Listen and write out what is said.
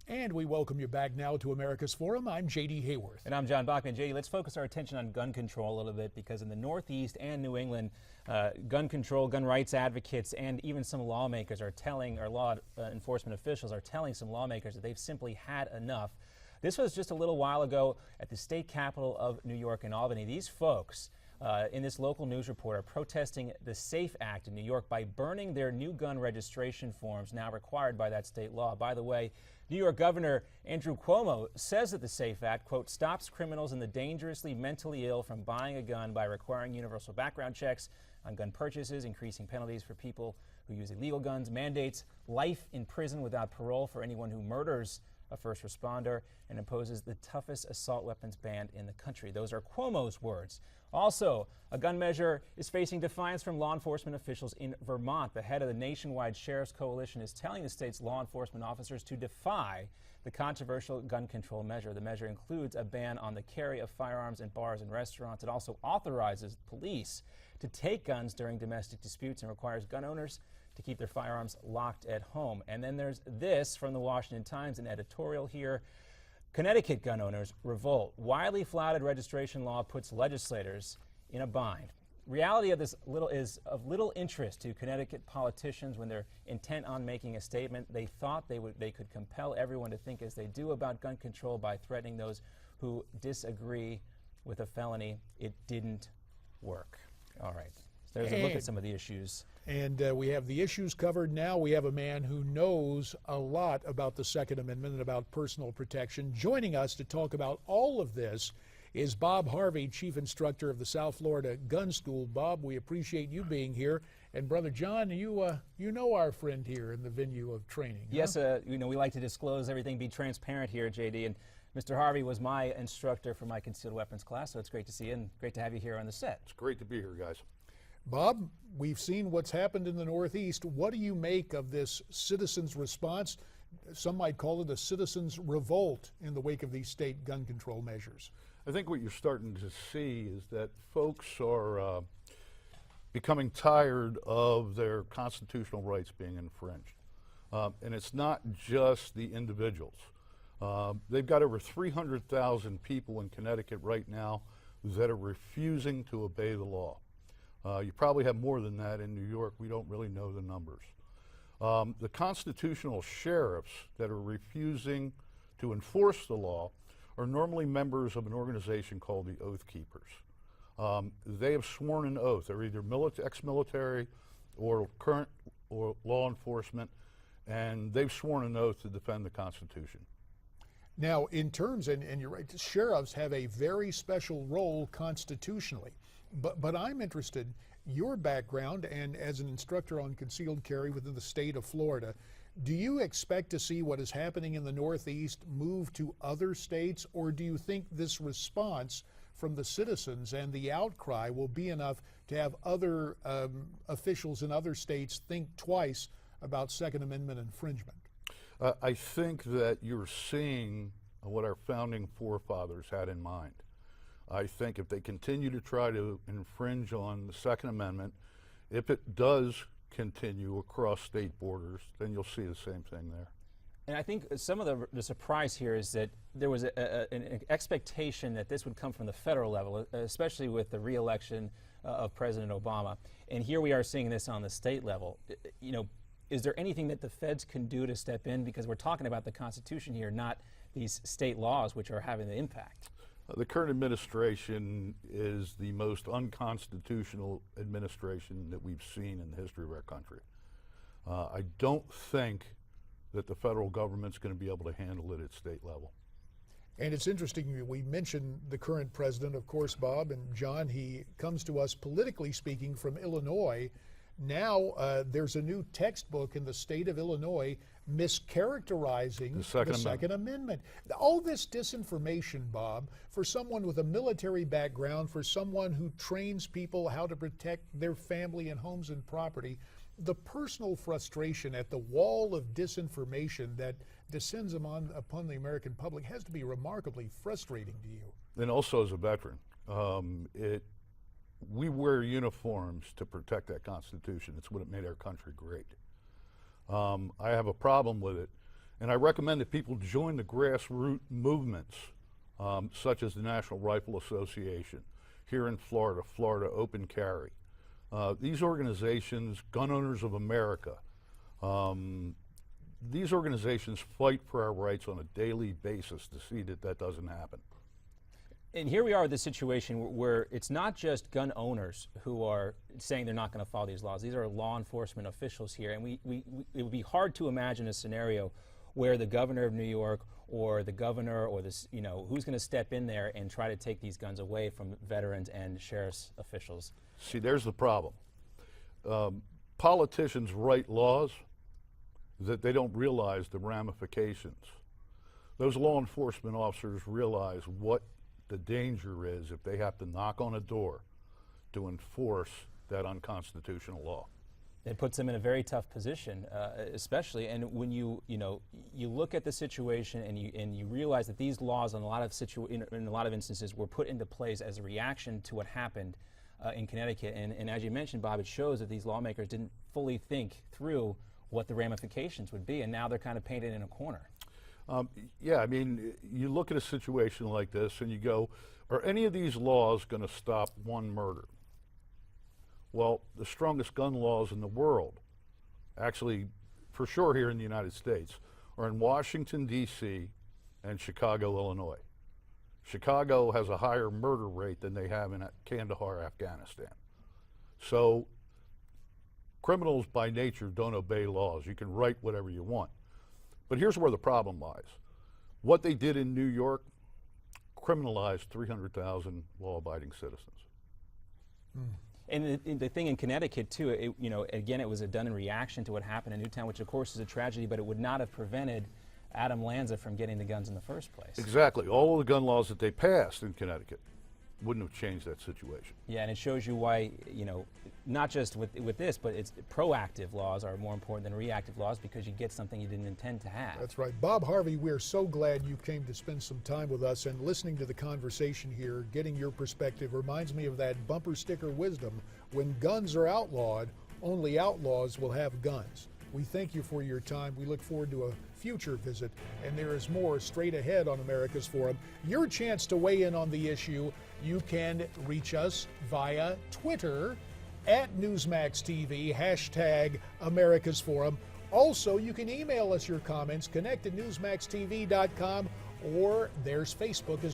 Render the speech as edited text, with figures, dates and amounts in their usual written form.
And we welcome you back now to America's Forum. I'm J.D. Hayworth. And I'm John Bachman. J.D., let's focus our attention on gun control a little bit, because in the Northeast and New England, gun control, gun rights advocates, and even some lawmakers are telling, or law enforcement officials are telling some lawmakers that they've simply had enough. This was just a little while ago at the state capitol of New York in Albany. These folks in this local news report are protesting the SAFE Act in New York by burning their new gun registration forms now required by that state law. By the way, New York Governor Andrew Cuomo says that the SAFE Act, quote, stops criminals and the dangerously mentally ill from buying a gun by requiring universal background checks on gun purchases, increasing penalties for people who use illegal guns, mandates life in prison without parole for anyone who murders a first responder, and imposes the toughest assault weapons ban in the country. Those are Cuomo's words. Also, a gun measure is facing defiance from law enforcement officials in Vermont. The head of the nationwide sheriff's coalition is telling the state's law enforcement officers to defy the controversial gun control measure. The measure includes a ban on the carry of firearms in bars and restaurants. It also authorizes police to take guns during domestic disputes and requires gun owners to keep their firearms locked at home. And then there's this from the Washington Times, an editorial here. Connecticut gun owners revolt. Widely flouted registration law puts legislators in a bind. Reality of this is of little interest to Connecticut politicians when they're intent on making a statement. They thought they could compel everyone to think as they do about gun control by threatening those who disagree with a felony. It didn't work. All right. So there's a look at some of the issues. And we have the issues covered now. We have a man who knows a lot about the Second Amendment and about personal protection. Joining us to talk about all of this is Bob Harvey, Chief Instructor of the South Florida Gun School. Bob, we appreciate you being here. And Brother John, you know our friend here in the venue of training. Yes, we like to disclose everything, be transparent here, JD. And Mr. Harvey was my instructor for my concealed weapons class, so it's great to see you and great to have you here on the set. It's great to be here, guys. Bob, we've seen what's happened in the Northeast. What do you make of this citizens' response? Some might call it a citizens' revolt in the wake of these state gun control measures. I think what you're starting to see is that folks are becoming tired of their constitutional rights being infringed. And it's not just the individuals. They've got over 300,000 people in Connecticut right now that are refusing to obey the law. You probably have more than that in New York. We don't really know the numbers. The constitutional sheriffs that are refusing to enforce the law are normally members of an organization called the Oath Keepers. They have sworn an oath. They're either ex-military or current or law enforcement, and they've sworn an oath to defend the Constitution. Now, in terms, and you're right, sheriffs have a very special role constitutionally. But I'm interested, your background and as an instructor on concealed carry within the state of Florida, do you expect to see what is happening in the Northeast move to other states, or do you think this response from the citizens and the outcry will be enough to have other officials in other states think twice about Second Amendment infringement? I think that you're seeing what our founding forefathers had in mind. I think if they continue to try to infringe on the Second Amendment, if it does continue across state borders, then you'll see the same thing there. And I think some of the surprise here is that there was an expectation that this would come from the federal level, especially with the re-election of President Obama. And here we are seeing this on the state level. You know, is there anything that the feds can do to step in? Because we're talking about the Constitution here, not these state laws which are having the impact. The current administration is the most unconstitutional administration that we've seen in the history of our country. I don't think that the federal government's going to be able to handle it at state level. And it's interesting, we mentioned the current president, of course, Bob, and John, he comes to us politically speaking from Illinois. Now there's a new textbook in the state of Illinois mischaracterizing the Second Amendment. All this disinformation, Bob, for someone with a military background, for someone who trains people how to protect their family and homes and property, the personal frustration at the wall of disinformation that descends upon the American public has to be remarkably frustrating to you. And also as a veteran, we wear uniforms to protect that Constitution. It's what made our country great. I have a problem with it And I recommend that people join the grassroots movements, such as the National Rifle Association, here in Florida, Florida Open Carry. These organizations, Gun Owners of America, these organizations fight for our rights on a daily basis to see that that doesn't happen. And here we are with this situation where it's not just gun owners who are saying they're not going to follow these laws. These are law enforcement officials here. And it would be hard to imagine a scenario where the governor of New York or the governor or this, who's going to step in there and try to take these guns away from veterans and sheriff's officials. See, there's the problem. Politicians write laws that they don't realize the ramifications. Those law enforcement officers realize what the danger is if they have to knock on a door to enforce that unconstitutional law. It puts them in a very tough position, especially, and when you look at the situation and you realize that these laws in a lot of instances were put into place as a reaction to what happened in Connecticut, and as you mentioned, Bob, it shows that these lawmakers didn't fully think through what the ramifications would be, and now they're kind of painted in a corner. Yeah, I mean, you look at a situation like this and you go, are any of these laws going to stop one murder? Well, the strongest gun laws in the world, actually for sure here in the United States, are in Washington, D.C. and Chicago, Illinois. Chicago has a higher murder rate than they have in Kandahar, Afghanistan. So criminals by nature don't obey laws. You can write whatever you want. But here's where the problem lies. What they did in New York criminalized 300,000 law-abiding citizens. And the thing in Connecticut too, again, it was done in reaction to what happened in Newtown, which of course is a tragedy, but it would not have prevented Adam Lanza from getting the guns in the first place. Exactly. All of the gun laws that they passed in Connecticut wouldn't have changed that situation. Yeah, and it shows you why, not just with this, but it's proactive laws are more important than reactive laws because you get something you didn't intend to have. That's right. Bob Harvey, we're so glad you came to spend some time with us, and listening to the conversation here, getting your perspective reminds me of that bumper sticker wisdom. When guns are outlawed, only outlaws will have guns. We thank you for your time. We look forward to a future visit, and there is more straight ahead on America's Forum. Your chance to weigh in on the issue, you can reach us via Twitter at Newsmax TV, hashtag America's Forum. Also, you can email us your comments, connect at newsmaxtv.com, or there's Facebook as